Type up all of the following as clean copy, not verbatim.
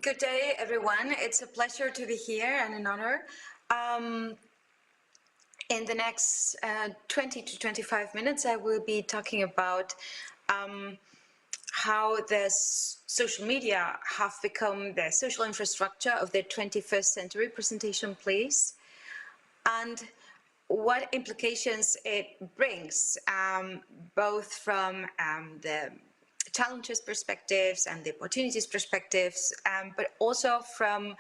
Good day, everyone. It's a pleasure to be here and an honor. In the next 20 to 25 minutes, I will be talking about how the social media have become the social infrastructure of the 21st century. Presentation, please. And what implications it brings, both from the challenges perspectives and the opportunities perspectives, but also from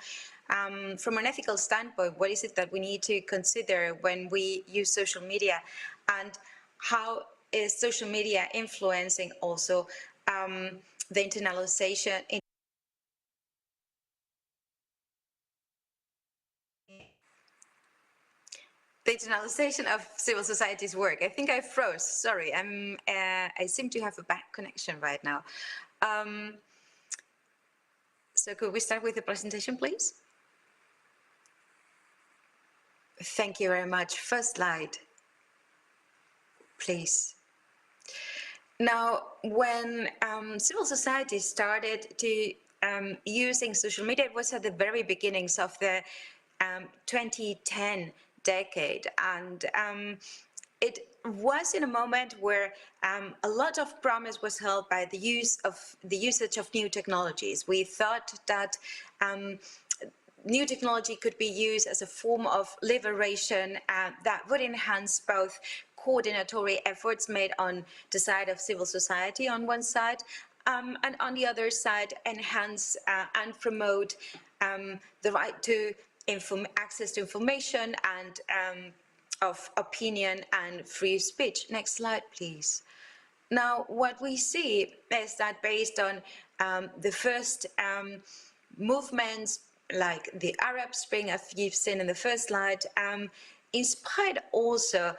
an ethical standpoint. What is it that we need to consider when we use social media, and how is social media influencing also the internalization of civil society's work. I think I froze. Sorry, I seem to have a bad connection right now. So could we start with the presentation, please? Thank you very much. First slide, please. Now, when civil society started to using social media, it was at the very beginnings of the 2010 decade, and it was in a moment where a lot of promise was held by the usage of new technologies. We thought that new technology could be used as a form of liberation that would enhance both coordinatory efforts made on the side of civil society on one side, and on the other side enhance and promote the right to access to information and of opinion and free speech. Next slide, please. Now, what we see is that based on the first movements like the Arab Spring, as you've seen in the first slide, inspired also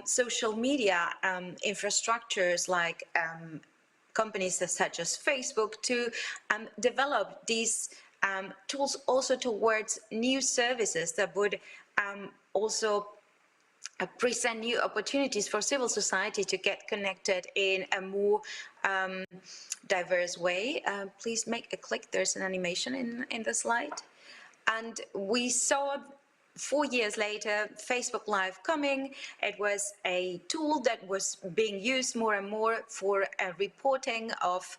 social media infrastructures like companies such as Facebook to develop these tools also towards new services that would also present new opportunities for civil society to get connected in a more diverse way. Please make a click. There's an animation in the slide. And we saw 4 years later Facebook Live coming. It was a tool that was being used more and more for reporting of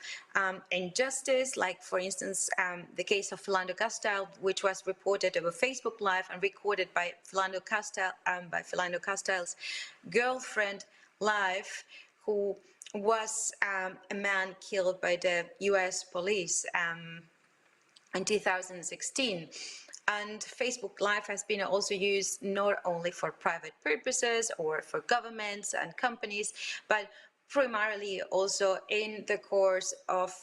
injustice, like for instance the case of Philando Castile, which was reported over Facebook Live and recorded by Philando Castile's girlfriend live, who was a man killed by the US police in 2016. And Facebook Live has been also used not only for private purposes or for governments and companies, but primarily also in the course of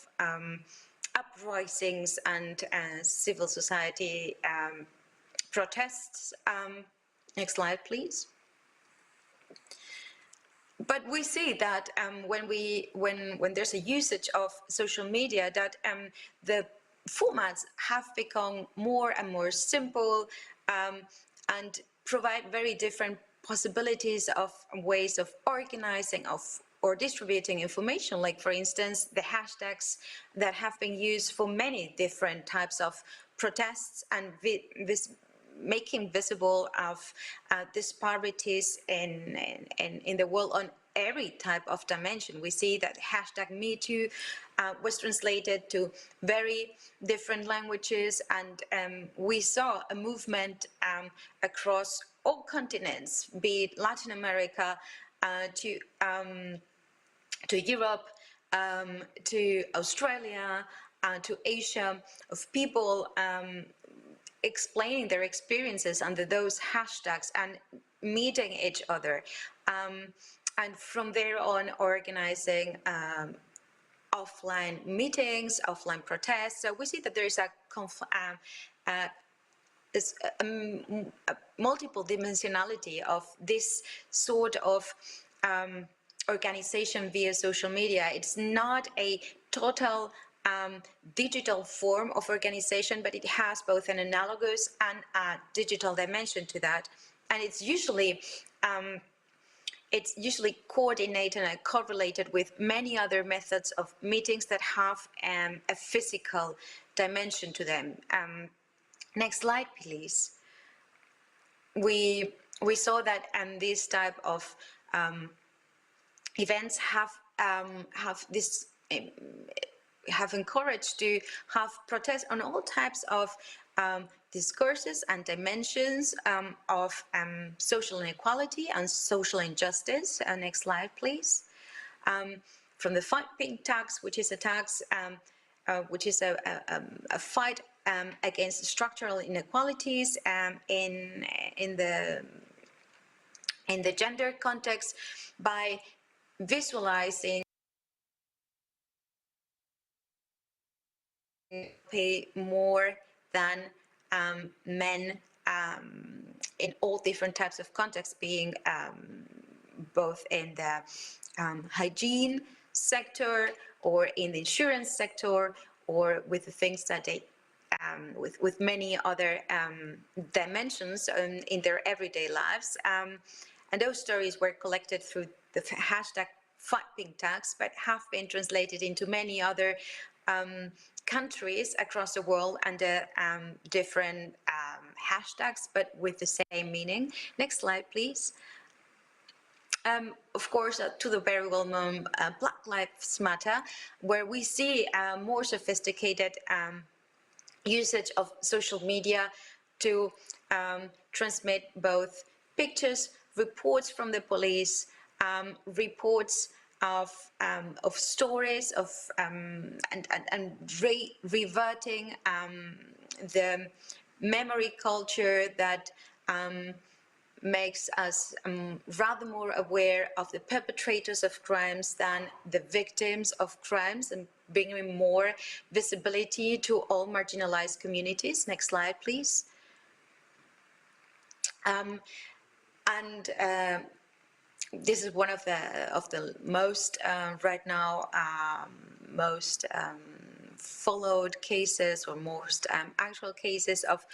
uprisings and civil society protests. Next slide, please. But we see that when there's a usage of social media, that the formats have become more and more simple and provide very different possibilities of ways of organizing or distributing information, like for instance the hashtags that have been used for many different types of protests and making visible of disparities in the world on every type of dimension. We see that hashtag #MeToo was translated to very different languages, and we saw a movement across all continents, be it Latin America to Europe, to Australia, to Asia, of people explaining their experiences under those hashtags and meeting each other, and from there on organizing offline meetings, offline protests. So we see that there is a multiple dimensionality of this sort of organization via social media. It's not a total digital form of organization, but it has both an analogous and a digital dimension to that, and it's usually coordinated and correlated with many other methods of meetings that have a physical dimension to them. Next slide, please. We saw that these type of events have encouraged to have protests on all types of discourses and dimensions of social inequality and social injustice. Next slide, please. From the fight pink tax, which is a tax, which is a fight against structural inequalities in the gender context by visualizing pay more than men in all different types of contexts, being both in the hygiene sector or in the insurance sector, or with the things that they with many other dimensions in their everyday lives. And those stories were collected through the hashtag #FightPinkTax, but have been translated into many other countries across the world under different hashtags, but with the same meaning. Next slide, please. Of course, to the very well-known Black Lives Matter, where we see more sophisticated usage of social media to transmit both pictures, reports from the police, reports of stories of and reverting the memory culture that makes us rather more aware of the perpetrators of crimes than the victims of crimes, and bringing more visibility to all marginalized communities. Next slide, please. This is one of the most right now most followed cases, or most actual cases of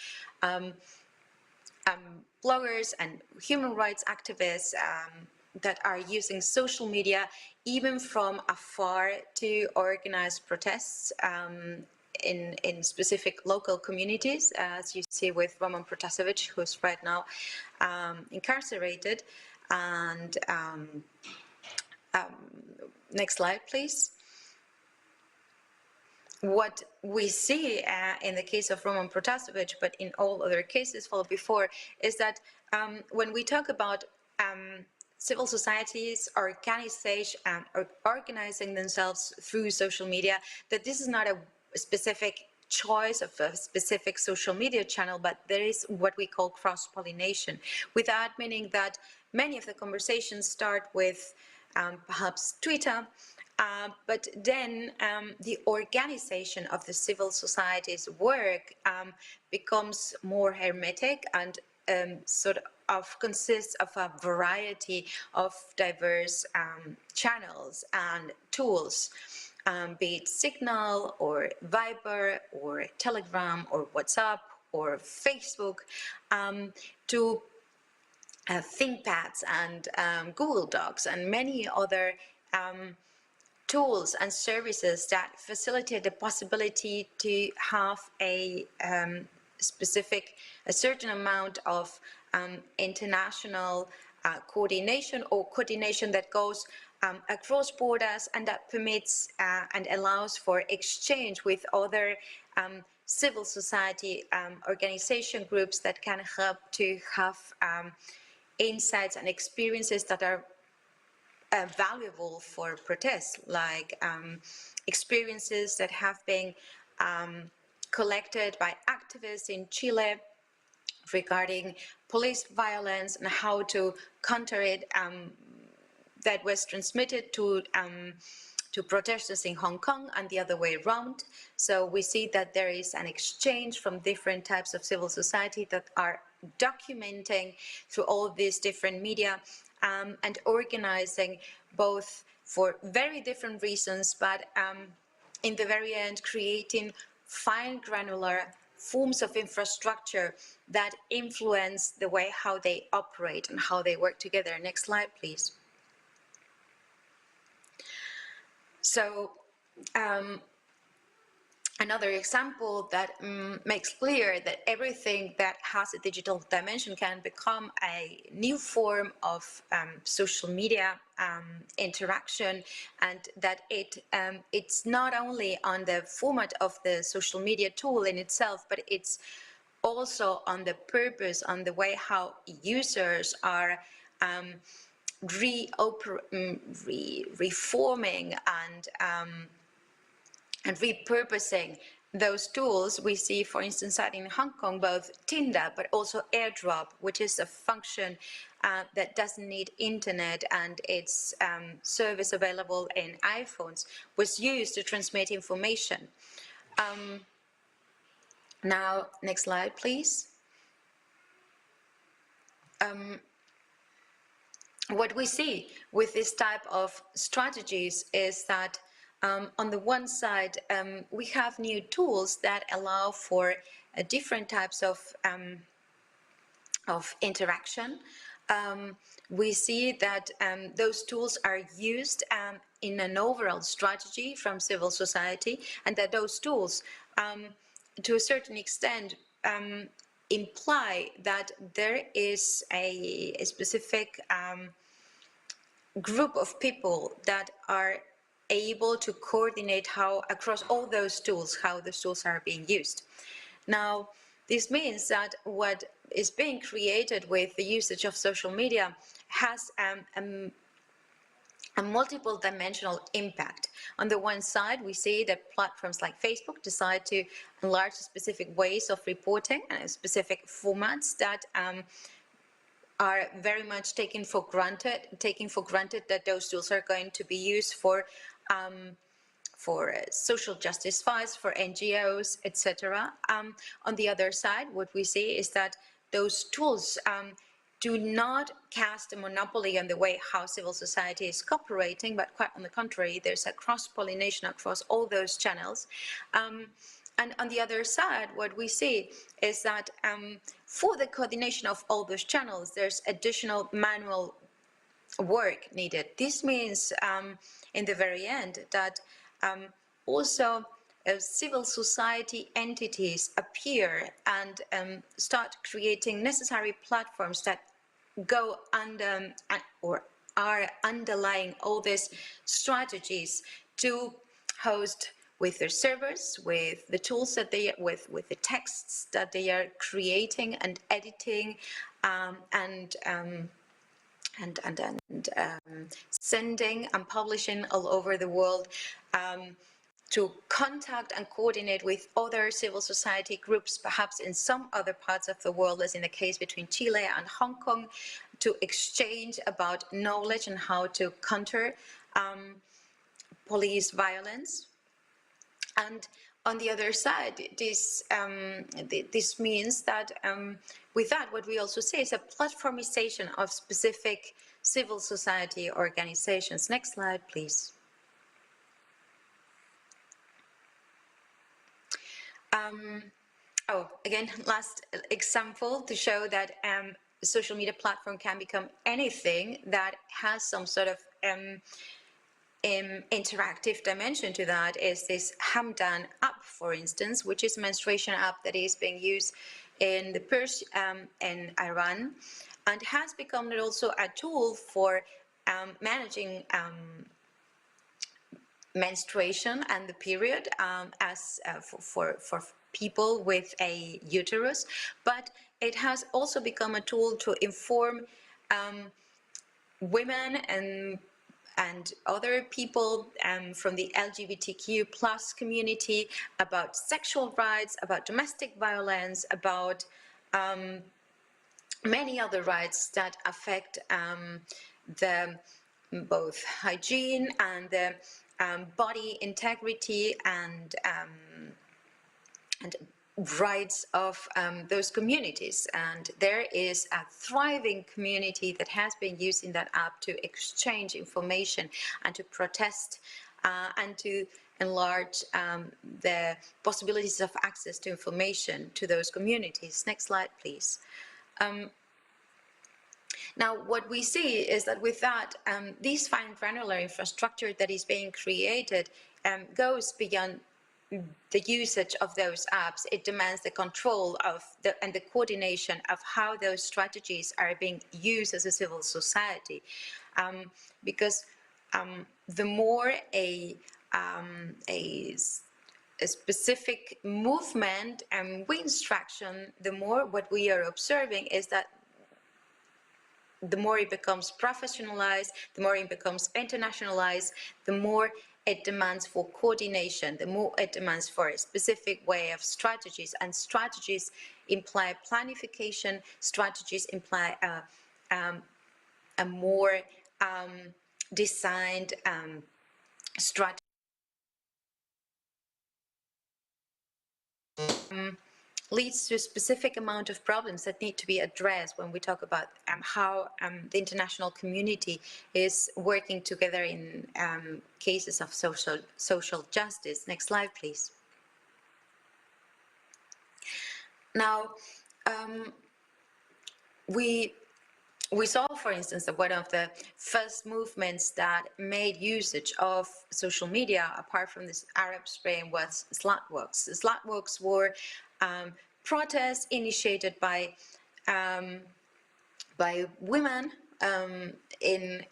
bloggers and human rights activists that are using social media even from afar to organize protests in specific local communities, as you see with Roman Protasevich, who's right now incarcerated. And next slide, please. What we see in the case of Roman Protasevich, but in all other cases followed before, is that when we talk about civil societies organizing themselves through social media, that this is not a specific choice of a specific social media channel, but there is what we call cross-pollination, with that meaning that many of the conversations start with perhaps Twitter, but then the organization of the civil society's work becomes more hermetic and sort of consists of a variety of diverse channels and tools, be it Signal or Viber or Telegram or WhatsApp or Facebook, to ThinkPads and Google Docs and many other tools and services that facilitate the possibility to have a certain amount of international coordination, or coordination that goes across borders, and that permits and allows for exchange with other civil society organization groups that can help to have insights and experiences that are valuable for protests, like experiences that have been collected by activists in Chile regarding police violence and how to counter it, that was transmitted to protesters in Hong Kong and the other way around. So we see that there is an exchange from different types of civil society that are documenting through all of these different media and organizing, both for very different reasons, but in the very end creating fine granular forms of infrastructure that influence the way how they operate and how they work together. Next slide, please. So another example that makes clear that everything that has a digital dimension can become a new form of social media interaction, and that it's not only on the format of the social media tool in itself, but it's also on the purpose, on the way how users are reforming and repurposing those tools. We see, for instance, that in Hong Kong, both Tinder, but also AirDrop, which is a function that doesn't need internet, and its service available in iPhones, was used to transmit information. Now, next slide, please. What we see with this type of strategies is that on the one side, we have new tools that allow for different types of interaction. We see that those tools are used in an overall strategy from civil society, and that those tools, to a certain extent, imply that there is a specific group of people that are able to coordinate how, across all those tools, how those tools are being used. Now, this means that what is being created with the usage of social media has a multiple dimensional impact. On the one side, we see that platforms like Facebook decide to enlarge specific ways of reporting and specific formats that are very much taking for granted that those tools are going to be used for social justice fights, for NGOs, etc. On the other side, what we see is that those tools do not cast a monopoly on the way how civil society is cooperating, but quite on the contrary, there's a cross-pollination across all those channels. And on the other side, what we see is that for the coordination of all those channels, there's additional manual work needed. This means, in the very end, that also civil society entities appear and start creating necessary platforms that go under or are underlying all these strategies to host with their servers, with the tools that they, with the texts that they are creating and editing, and sending and publishing all over the world, to contact and coordinate with other civil society groups, perhaps in some other parts of the world, as in the case between Chile and Hong Kong, to exchange about knowledge and how to counter police violence. And on the other side, this means that with that, what we also see is a platformization of specific civil society organizations. Next slide, please. Again, last example to show that social media platform can become anything that has some sort of interactive dimension to that is this Hamdan app, for instance, which is a menstruation app that is being used in the Persia in Iran, and has become also a tool for managing menstruation and the period as for people with a uterus, but it has also become a tool to inform women and other people from the LGBTQ plus community about sexual rights, about domestic violence, about many other rights that affect the both hygiene and the body integrity and rights of those communities. And there is a thriving community that has been using that app to exchange information and to protest and to enlarge the possibilities of access to information to those communities. Next slide, please. Now, what we see is that with that, this fine granular infrastructure that is being created goes beyond the usage of those apps. It demands the control of and the coordination of how those strategies are being used as a civil society, because the more a specific movement wins traction, the more what we are observing is that the more it becomes professionalized, the more it becomes internationalized, the more it demands for coordination, the more it demands for a specific way of strategies, and strategies imply planification, strategies imply a more designed strategy. Leads to a specific amount of problems that need to be addressed when we talk about how the international community is working together in cases of social justice. Next slide, please. Now, we saw, for instance, that one of the first movements that made usage of social media, apart from this Arab Spring, was slutwalks. The slutwalks were protests initiated by women in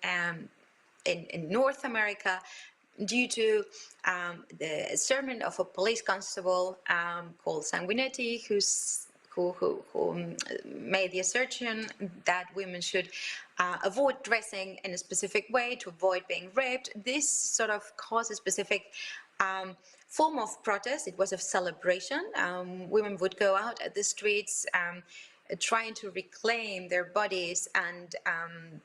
North America due to the sermon of a police constable called Sanguinetti, who made the assertion that women should avoid dressing in a specific way to avoid being raped. This sort of caused a specific form of protest. It was a celebration. Women would go out at the streets trying to reclaim their bodies and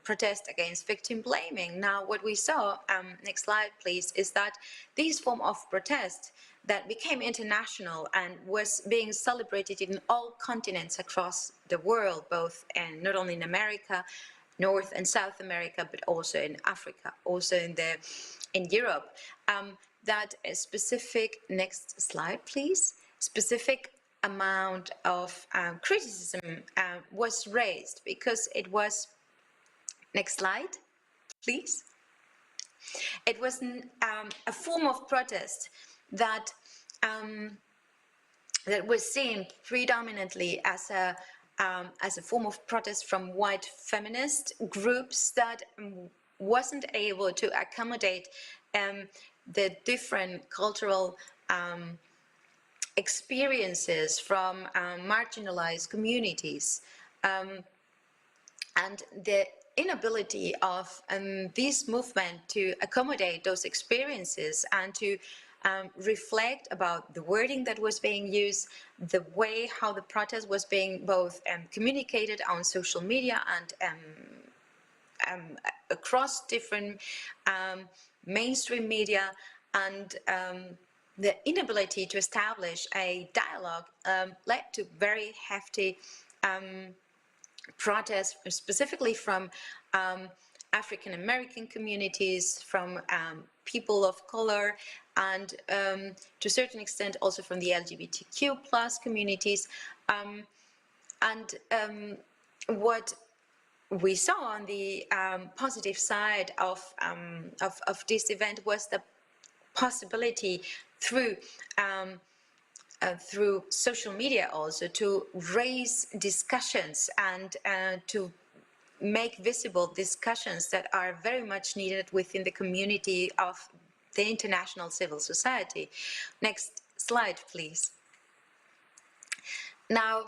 protest against victim blaming. Now, what we saw, next slide please, is that this form of protest that became international and was being celebrated in all continents across the world, both and not only in America, North and South America, but also in Africa, also in Europe. That a specific, next slide please, specific amount of criticism was raised because it was, next slide please, it was a form of protest that that was seen predominantly as a form of protest from white feminist groups that wasn't able to accommodate the different cultural experiences from marginalized communities, and the inability of this movement to accommodate those experiences and to reflect about the wording that was being used, the way how the protest was being both communicated on social media and across different mainstream media, and the inability to establish a dialogue led to very hefty protests, specifically from African American communities, from people of color, and to a certain extent also from the LGBTQ plus communities. What we saw on the positive side of this event was the possibility through social media also to raise discussions and to make visible discussions that are very much needed within the community of the international civil society. Next slide, please. Now,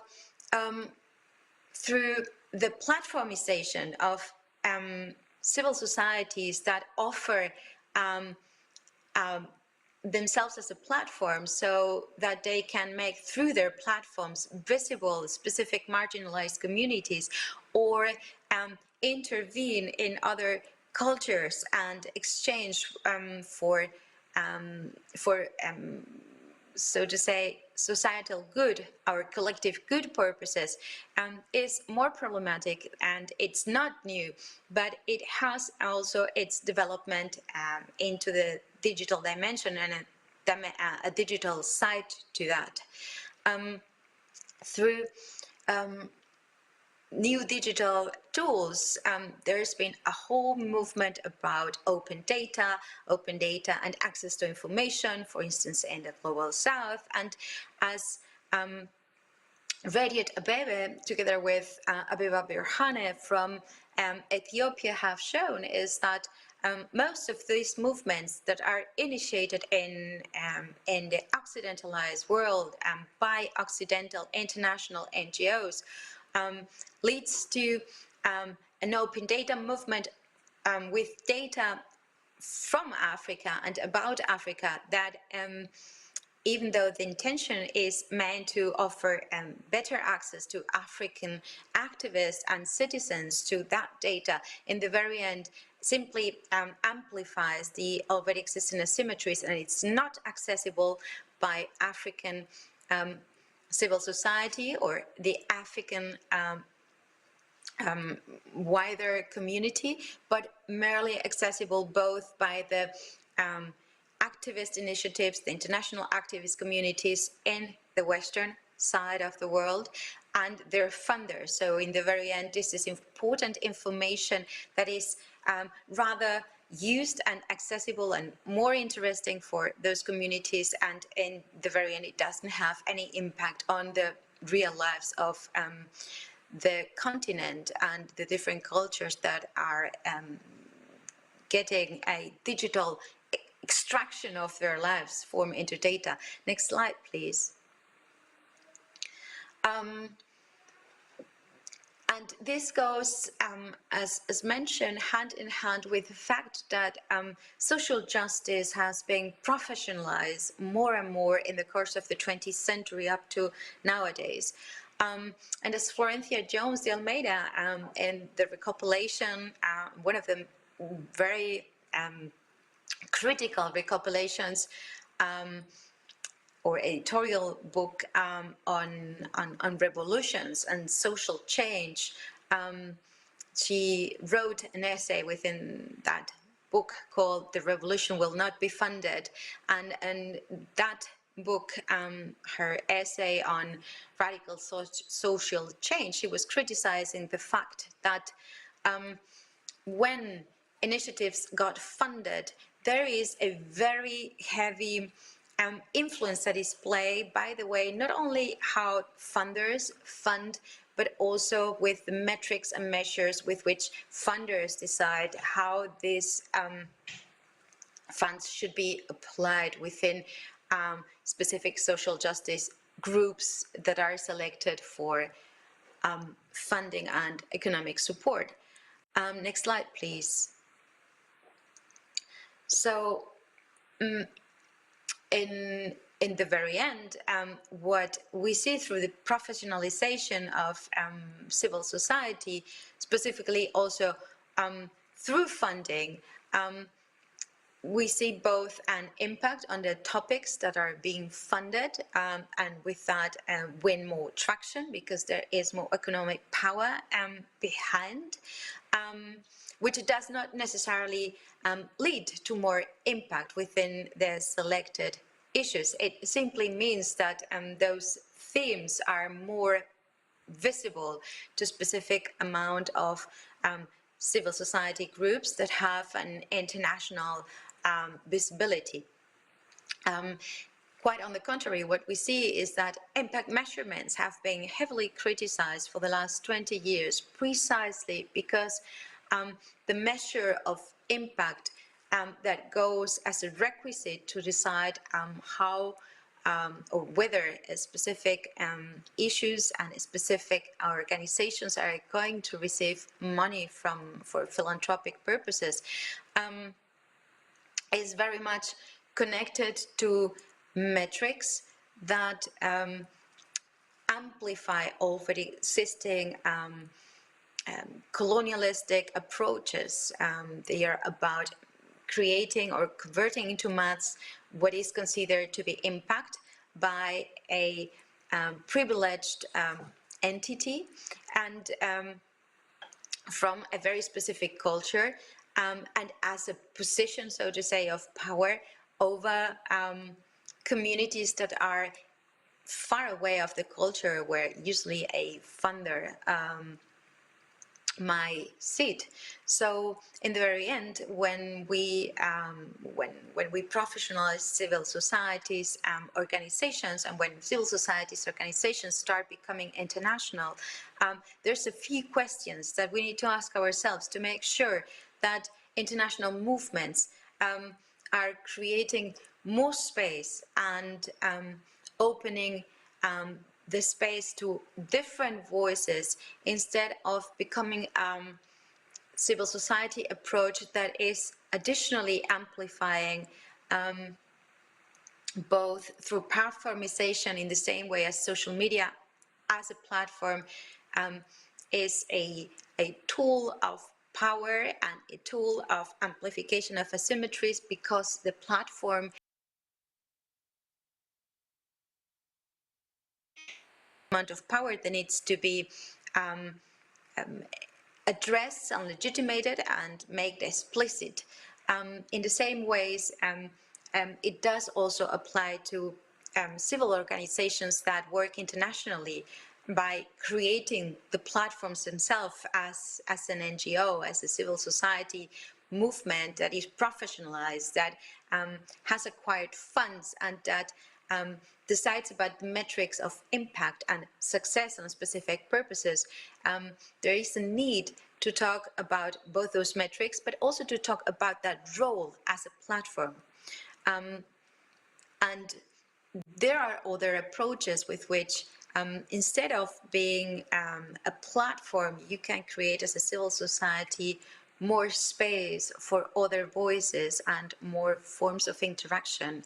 through the platformization of civil societies that offer themselves as a platform so that they can make through their platforms visible specific marginalized communities, or intervene in other cultures and exchange for so to say societal good or collective good purposes, is more problematic, and it's not new, but it has also its development into the digital dimension and a digital side to that. Through new digital tools, there's been a whole movement about open data and access to information, for instance, in the Global South. And as Radiat Abebe, together with Abiba Birhane from Ethiopia, have shown, is that most of these movements that are initiated in the Occidentalized world by Occidental international NGOs leads to an open data movement with data from Africa and about Africa that even though the intention is meant to offer better access to African activists and citizens to that data, in the very end simply amplifies the already existing asymmetries, and it's not accessible by African civil society or the African wider community, but merely accessible both by the activist initiatives, the international activist communities in the Western side of the world, and their funders. So in the very end, this is important information that is rather used and accessible and more interesting for those communities, and in the very end, it doesn't have any impact on the real lives of the continent and the different cultures that are getting a digital extraction of their lives form into data. Next slide, please. And this goes, as mentioned, hand in hand with the fact that social justice has been professionalized more and more in the course of the 20th century up to nowadays. And as Florencia Jones de Almeida, in the recopilation, one of the very critical recopilations or editorial book on revolutions and social change. She wrote an essay within that book called "The Revolution Will Not Be Funded," and that book, her essay on radical social change, she was criticizing the fact that when initiatives got funded, there is a very heavy influence that is played by the way, not only how funders fund, but also with the metrics and measures with which funders decide how these funds should be applied within specific social justice groups that are selected for funding and economic support. Next slide, please. So, in the very end, what we see through the professionalization of civil society, specifically also through funding, we see both an impact on the topics that are being funded, and with that win more traction because there is more economic power behind, which does not necessarily lead to more impact within the selected issues. It simply means that those themes are more visible to a specific amount of civil society groups that have an international visibility. Quite on the contrary, what we see is that impact measurements have been heavily criticized for the last 20 years, precisely because the measure of impact that goes as a requisite to decide how or whether a specific issues and specific organizations are going to receive money for philanthropic purposes is very much connected to metrics that amplify already existing colonialistic approaches. They are about creating or converting into maths what is considered to be impact by a privileged entity and from a very specific culture, and as a position, so to say, of power over communities that are far away of the culture where usually a funder my seat. So in the very end, when we professionalize civil societies organizations, and when civil societies organizations start becoming international, there's a few questions that we need to ask ourselves to make sure that international movements are creating more space and opening the space to different voices, instead of becoming civil society approach that is additionally amplifying both through platformization, in the same way as social media as a platform is a tool of power and a tool of amplification of asymmetries, because the platform amount of power that needs to be addressed and legitimated and made explicit. In the same ways, it does also apply to civil organizations that work internationally, by creating the platforms themselves as an NGO, as a civil society movement that is professionalized, that has acquired funds, and that decides about the metrics of impact and success on specific purposes. There is a need to talk about both those metrics, but also to talk about that role as a platform. And there are other approaches with which, instead of being a platform, you can create as a civil society more space for other voices and more forms of interaction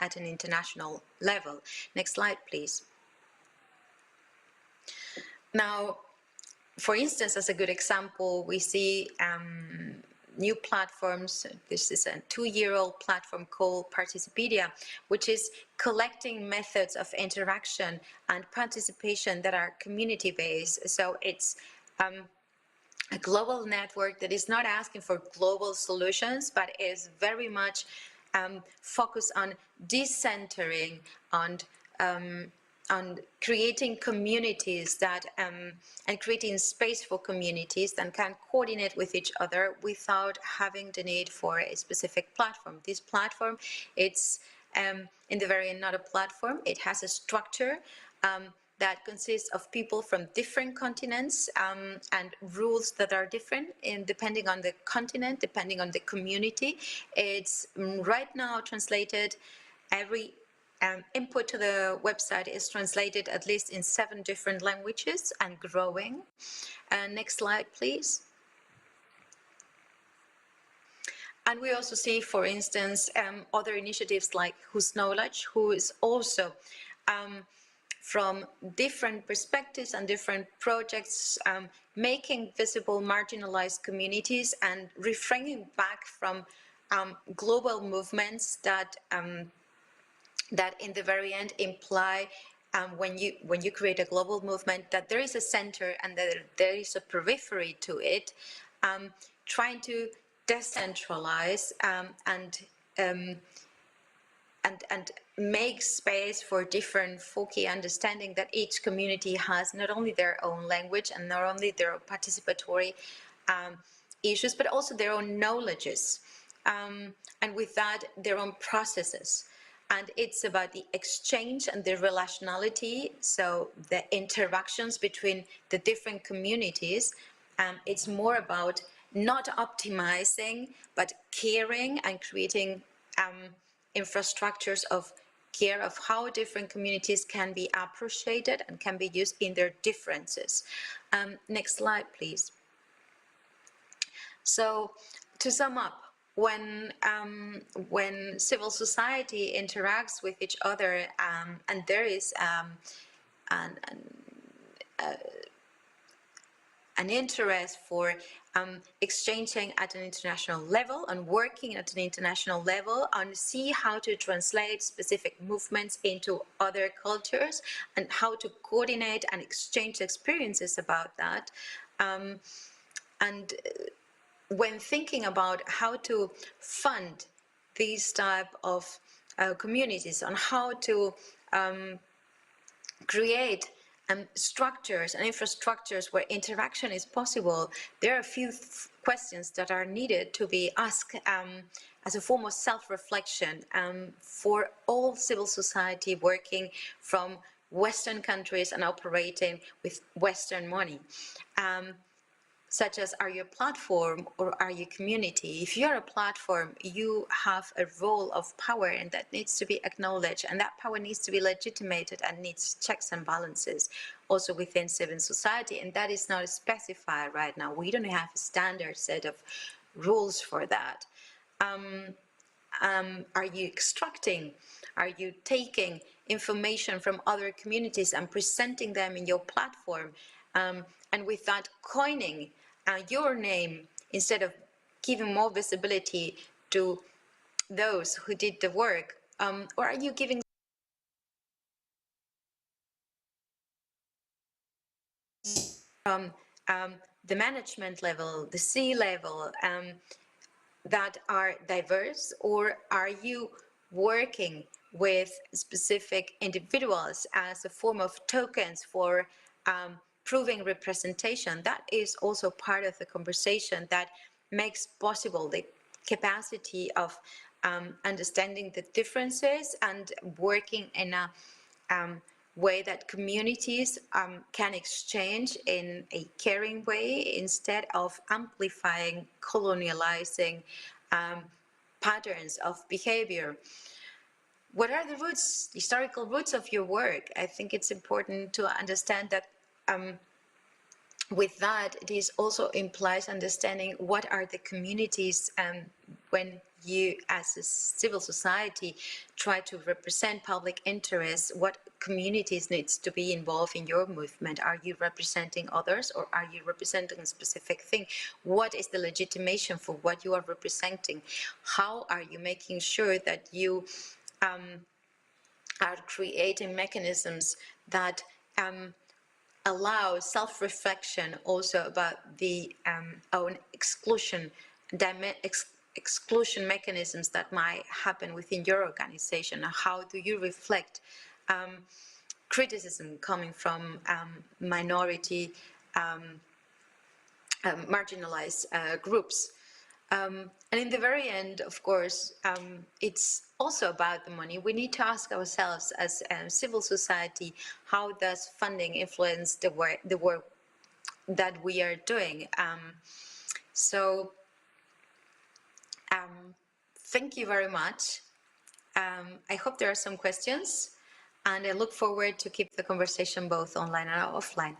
at an international level. Next slide, please. Now, for instance, as a good example, we see new platforms. This is a 2-year-old platform called Participedia, which is collecting methods of interaction and participation that are community-based. So it's a global network that is not asking for global solutions, but is very much focused on decentering, on creating communities that and creating space for communities that can coordinate with each other without having the need for a specific platform. This platform, it's in the very end not a platform. It has a structure that consists of people from different continents and rules that are different depending on the continent, depending on the community. It's right now translated. Every input to the website is translated at least in 7 different languages and growing. Next slide, please. And we also see, for instance, other initiatives like Whose Knowledge, who is also from different perspectives and different projects, making visible marginalized communities and refraining back from global movements that that in the very end imply, when you create a global movement, that there is a center and that there is a periphery to it, trying to decentralize and make space for different folky understanding that each community has not only their own language and not only their own participatory issues, but also their own knowledges, and with that, their own processes. And it's about the exchange and the relationality, so the interactions between the different communities. It's more about not optimizing, but caring and creating infrastructures of care of how different communities can be appreciated and can be used in their differences. Next slide, please. So to sum up, when civil society interacts with each other, and there is an interest for exchanging at an international level and working at an international level, and see how to translate specific movements into other cultures and how to coordinate and exchange experiences about that. And when thinking about how to fund these type of communities, on how to create structures and infrastructures where interaction is possible, there are a few questions that are needed to be asked as a form of self-reflection for all civil society working from Western countries and operating with Western money. Such as, are you a platform or are you community? If you're a platform, you have a role of power, and that needs to be acknowledged, and that power needs to be legitimated and needs checks and balances also within civil society, and that is not specified right now. We don't have a standard set of rules for that. Are you extracting? Are you taking information from other communities and presenting them in your platform? And with that, coining your name instead of giving more visibility to those who did the work? Or are you giving from the management level, the C level, that are diverse, or are you working with specific individuals as a form of tokens for proving representation? That is also part of the conversation that makes possible the capacity of understanding the differences and working in a way that communities can exchange in a caring way instead of amplifying, colonializing patterns of behavior. What are the roots, historical roots of your work? I think it's important to understand that with that, this also implies understanding what are the communities when you, as a civil society, try to represent public interests, what communities needs to be involved in your movement? Are you representing others, or are you representing a specific thing? What is the legitimation for what you are representing? How are you making sure that you are creating mechanisms that allow self-reflection also about the own exclusion mechanisms that might happen within your organization? How do you reflect criticism coming from minority marginalized groups? And in the very end, of course, it's also about the money. We need to ask ourselves as civil society, how does funding influence the work that we are doing? Thank you very much. I hope there are some questions, and I look forward to keep the conversation both online and offline.